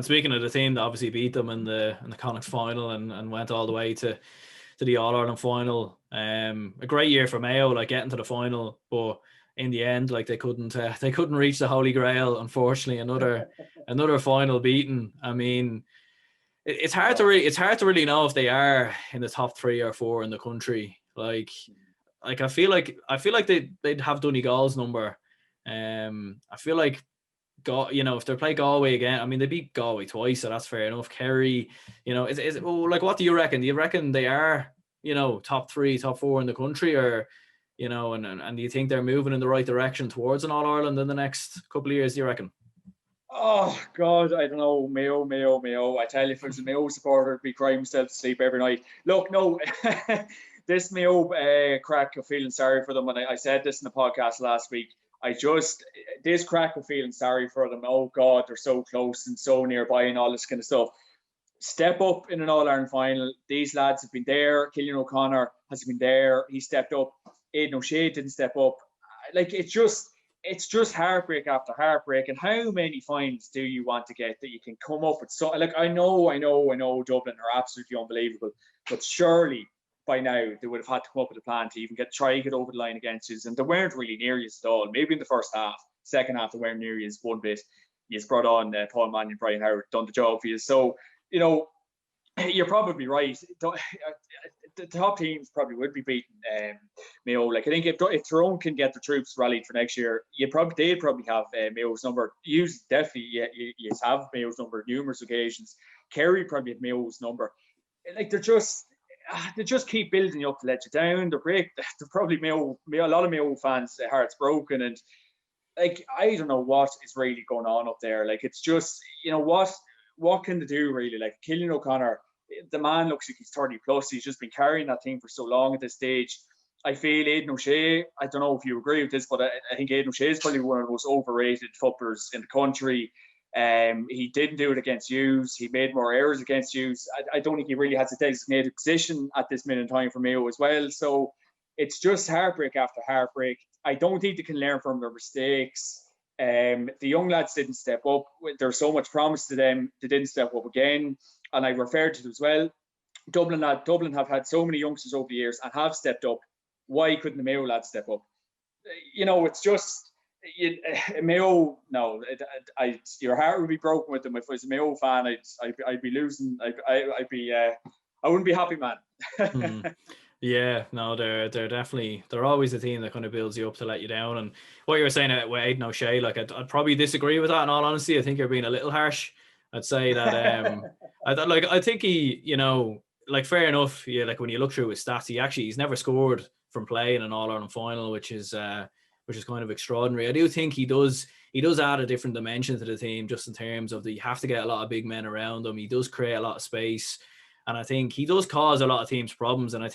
And speaking of the team that obviously beat them in the Connacht final and went all the way to the All Ireland final, a great year for Mayo, like getting to the final, but in the end, like they couldn't reach the Holy Grail. Unfortunately, another final beaten. I mean, it's hard to really know if they are in the top 3 or 4 in the country. Like I feel like they'd have Donegal's number. I feel like if they play Galway again, I mean they beat Galway twice, so that's fair enough. Kerry, like what do you reckon? Do you reckon they are top 3, top 4 in the country, or and do you think they're moving in the right direction towards an All Ireland in the next couple of years? Do you reckon? Oh God, I don't know. Mayo. I tell you, if I was a Mayo supporter, I'd be crying myself to sleep every night. Look, no, this Mayo crack of feeling sorry for them, and I said this in the podcast last week. This crack of feeling sorry for them. Oh God, they're so close and so nearby and all this kind of stuff. Step up in an All-Ireland final. These lads have been there. Cillian O'Connor has been there. He stepped up. Aidan O'Shea didn't step up. Like it's just heartbreak after heartbreak. And how many finals do you want to get that you can come up with? So like I know Dublin are absolutely unbelievable, but surely by now they would have had to come up with a plan to even try to get over the line against you. And they weren't really near you at all. Maybe in the first half, second half they weren't near you one bit. You've brought on Paul Mannion, Brian Howard, done the job for you. So you're probably right. The top teams probably would be beating Mayo. Like I think if Tyrone can get the troops rallied for next year, they'd probably have Mayo's number. You have Mayo's number numerous occasions. Kerry probably have Mayo's number. Like they just keep building you up to let you down. They're probably Mayo. A lot of Mayo fans' hearts broken, and like I don't know what is really going on up there. Like it's just what can they do really? Like Cillian O'Connor, the man looks like he's 30 plus. He's just been carrying that team for so long at this stage. I feel Aidan O'Shea, I don't know if you agree with this, but I think Aidan O'Shea is probably one of the most overrated footballers in the country. He didn't do it against Hughes. He made more errors against Hughes. I don't think he really has a designated position at this minute in time for Mayo as well. So it's just heartbreak after heartbreak. I don't think they can learn from their mistakes. The young lads didn't step up. There's so much promise to them. They didn't step up again. And I referred to it as well. Dublin have had so many youngsters over the years and have stepped up. Why couldn't the Mayo lads step up? It's just Mayo. No, your heart would be broken with them. If I was a Mayo fan, I'd be losing. I wouldn't be happy, man. Yeah, no, they're always the team that kind of builds you up to let you down. And what you were saying about Aidan O'Shea, like I'd probably disagree with that. In all honesty, I think you're being a little harsh. I'd say that I think he, like fair enough. Yeah, like when you look through his stats, he's never scored from play in an All Ireland final, which is kind of extraordinary. I do think he does add a different dimension to the team, just in terms of you have to get a lot of big men around him. He does create a lot of space. And I think he does cause a lot of teams problems. And I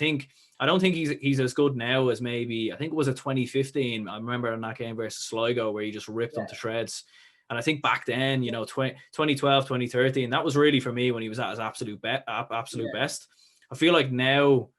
don't think he's as good now as maybe, I think it was a 2015. I remember in that game versus Sligo where he just ripped them to shreds. And I think back then, 2012, 2013, that was really for me when he was at his absolute best. I feel like now,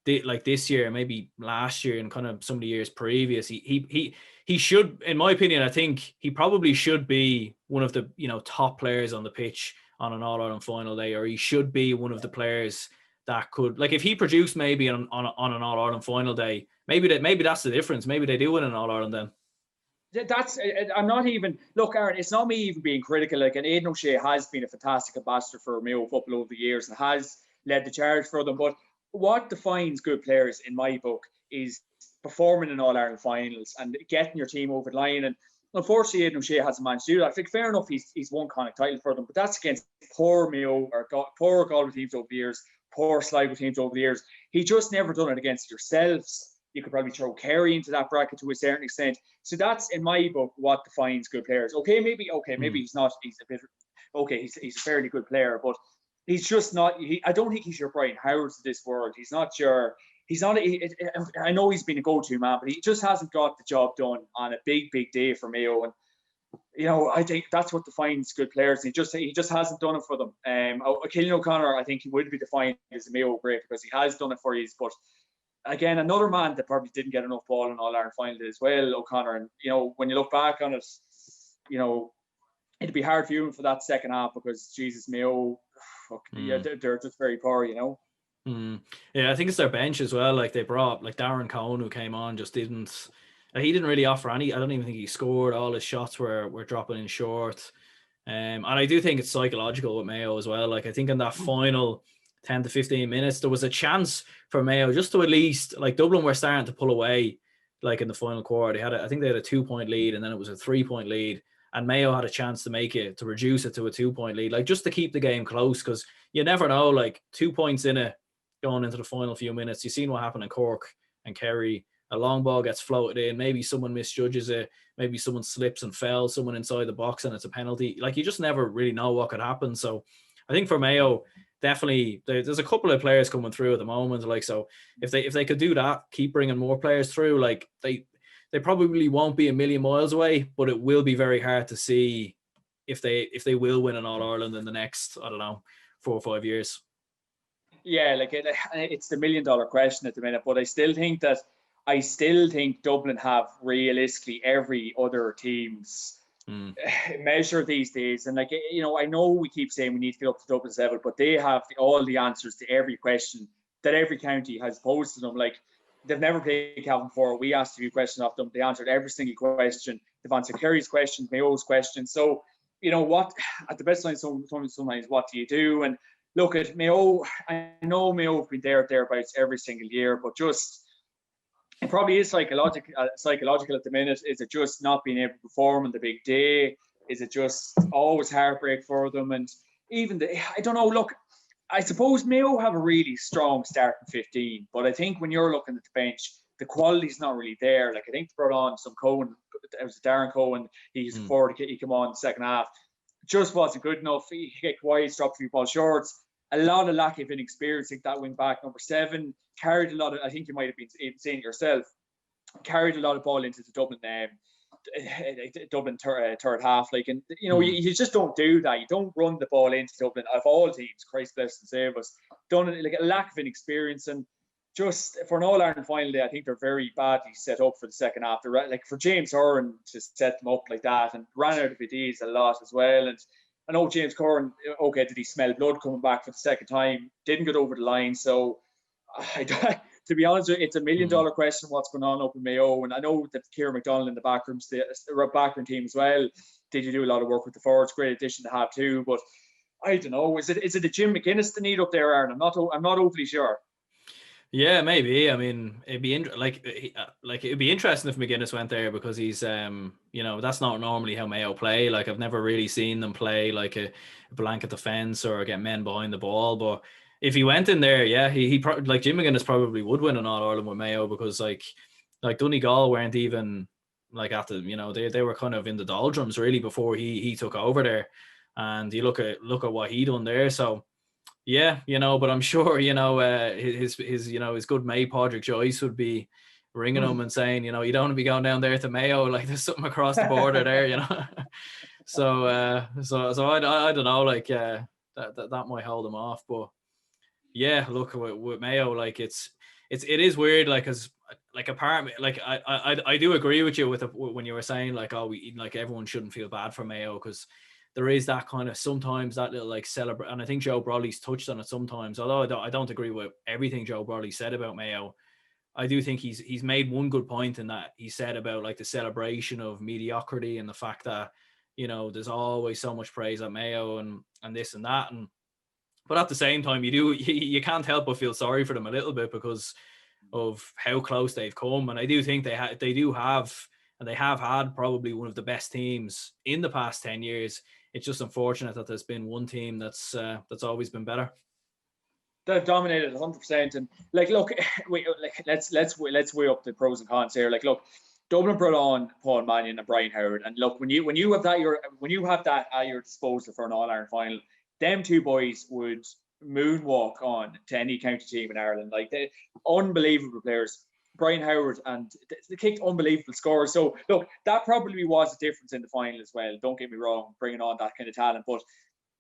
like this year, maybe last year and kind of some of the years previous, he should, in my opinion, I think he probably should be one of the, top players on the pitch on an All Ireland final day, or he should be one of the players that could, like if he produced maybe on an All Ireland final day, maybe that's the difference. Maybe they do win an All Ireland then. I'm not even, look, Aaron, it's not me even being critical. Like, and Aidan O'Shea has been a fantastic ambassador for Mayo football over the years and has led the charge for them. But what defines good players in my book is performing in All Ireland finals and getting your team over the line. And unfortunately, Aidan O'Shea hasn't managed to do that. I think fair enough, he's won Connacht title for them, but that's against poor Mayo or poor Galway teams over the years, poor Sligo teams over the years. He just never done it against yourselves. You could probably throw Kerry into that bracket to a certain extent. So that's, in my book, what defines good players. Maybe he's not. He's a bit. He's a fairly good player, but he's just not. I don't think he's your Brian Howard of this world. He's not your. He's not. I know he's been a go-to man, but he just hasn't got the job done on a big day for Mayo. And I think that's what defines good players. He just hasn't done it for them. Cillian O'Connor, I think he would be defined as a Mayo great because he has done it for you. But again, another man that probably didn't get enough ball in All Ireland final as well, O'Connor. And when you look back on it, it'd be hard viewing for that second half because Jesus, Mayo, yeah, they're just very poor, you know. Yeah, I think it's their bench as well. Like they brought like Darren Cohn, who came on, just didn't. He didn't really offer any. I don't even think he scored. All his shots were dropping in short. And I do think it's psychological with Mayo as well. Like I think in that final 10 to 15 minutes, there was a chance for Mayo just to at least, like Dublin were starting to pull away, like in the final quarter. I think they had a 2-point lead, and then it was a 3-point lead. And Mayo had a chance to make it, to reduce it to a 2-point lead, like just to keep the game close, because you never know, like 2 points in it going into the final few minutes. You've seen what happened in Cork and Kerry. A long ball gets floated in. Maybe someone misjudges it. Maybe someone slips and fell someone inside the box and it's a penalty. Like you just never really know what could happen. So I think for Mayo, definitely there's a couple of players coming through at the moment. Like, so if they could do that, keep bringing more players through, like they probably won't be a million miles away, but it will be very hard to see if they will win an All-Ireland in the next, I don't know, 4 or 5 years. Yeah, like it's the $1 million question at the minute, but I still think Dublin have realistically every other team's measure these days. And like, you know, I know we keep saying we need to get up to Dublin's level, but they have all the answers to every question that every county has posed to them. Like, they've never played Cavan before. We asked a few questions of them. They answered every single question. They've answered Kerry's question, Mayo's question. So, you know what, at the best time, sometimes what do you do? And look at Mayo. I know Mayo have been thereabouts every single year, but just it probably is psychological at the minute. Is it just not being able to perform on the big day? Is it just always heartbreak for them? And even I don't know. Look, I suppose Mayo have a really strong starting 15, but I think when you're looking at the bench, the quality's not really there. Like I think they brought on some Cohen. It was Darren Cohen. He's forward. He came on in the second half. Just wasn't good enough. He get quiet, dropped a few ball shorts. A lot of lack of inexperience. I think that wing back number 7 carried a lot of. I think you might have been saying it yourself. Carried a lot of ball into the Dublin third half. Like, and you know, you just don't do that. You don't run the ball into Dublin of all teams. Christ bless and save us. Done like a lack of inexperience, and just for an All-Ireland final day, I think they're very badly set up for the second half. They're like for James Horan to set them up like that, and ran out of ideas a lot as well. And I know James Curran, okay, did he smell blood coming back for the second time? Didn't get over the line. So, to be honest, it's $1 million question what's going on up in Mayo. And I know that Kieran McDonald in the backroom team as well. Did you do a lot of work with the forwards? Great addition to have too. But I don't know. Is it a Jim McGuinness they need up there, Aaron? I'm not overly sure. Yeah, maybe. I mean, it'd be it'd be interesting if McGuinness went there, because he's you know, that's not normally how Mayo play. Like I've never really seen them play like a blanket defense or get men behind the ball. But if he went in there, yeah, he probably, like Jim McGuinness probably would win an All-Ireland with Mayo, because like Donegal weren't even like at the, you know, they were kind of in the doldrums really before he took over there. And you look at what he done there. So yeah, you know, but I'm sure, you know, his you know, his good mate Padraig Joyce would be ringing him and saying, you know, you don't want to be going down there to Mayo, like there's something across the border there, you know. So I don't know, like that might hold him off. But yeah, look with Mayo, like it is weird, like as like apart, like I do agree with you when you were saying like, oh, like everyone shouldn't feel bad for Mayo, because there is that kind of sometimes that little like celebrate, and I think Joe Brolly's touched on it sometimes. Although I don't agree with everything Joe Brolly said about Mayo, I do think he's made one good point in that he said about like the celebration of mediocrity and the fact that, you know, there's always so much praise at Mayo and this and that, and but at the same time you can't help but feel sorry for them a little bit because of how close they've come. And I do think they do have, and they have had probably one of the best teams in the past 10 years. It's just unfortunate that there's been one team that's always been better. They've dominated 100%. And like, look, let's weigh up the pros and cons here. Like, look, Dublin brought on Paul Mannion and Brian Howard, and look, when you have that at your disposal for an All-Ireland final, them two boys would moonwalk on to any county team in Ireland. Like, they unbelievable players. Brian Howard, and they kicked unbelievable scores. So look, that probably was a difference in the final as well. Don't get me wrong, bringing on that kind of talent, but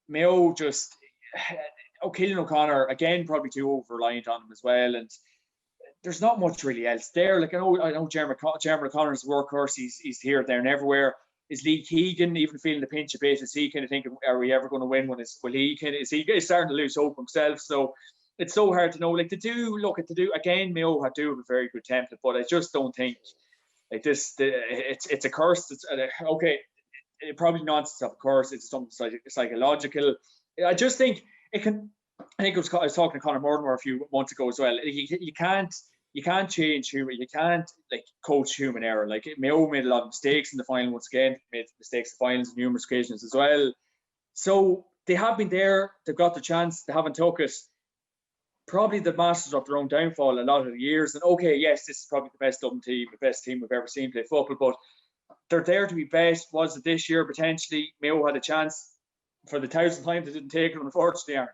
Mayo just O'Keelan O'Connor again probably too over-reliant on him as well, and there's not much really else there. Like I know Jeremy O'Connor's a workhorse. He's here, there, and everywhere. is Lee Keegan even feeling the pinch a bit? Is he kind of thinking, are we ever going to win one? Is he starting to lose hope himself? So it's so hard to know. Like to do again, Mayo do have a very good template, but I just don't think like this. It's a curse. It's okay. It probably nonsense, of course. It's something psychological. I just think it can. I think I was talking to Conor Mortimer a few months ago as well. You can't change human. You can't like coach human error. Like Mayo made a lot of mistakes in the final once again. Made mistakes in the finals on numerous occasions as well. So they have been there. They've got the chance. They haven't took it. Probably the masters of their own downfall a lot of the years. And okay, yes, this is probably the best Dublin team, the best team we've ever seen play football. But they're there to be best. Was it this year potentially? Mayo had a chance for the 1,000th time. They didn't take it, unfortunately.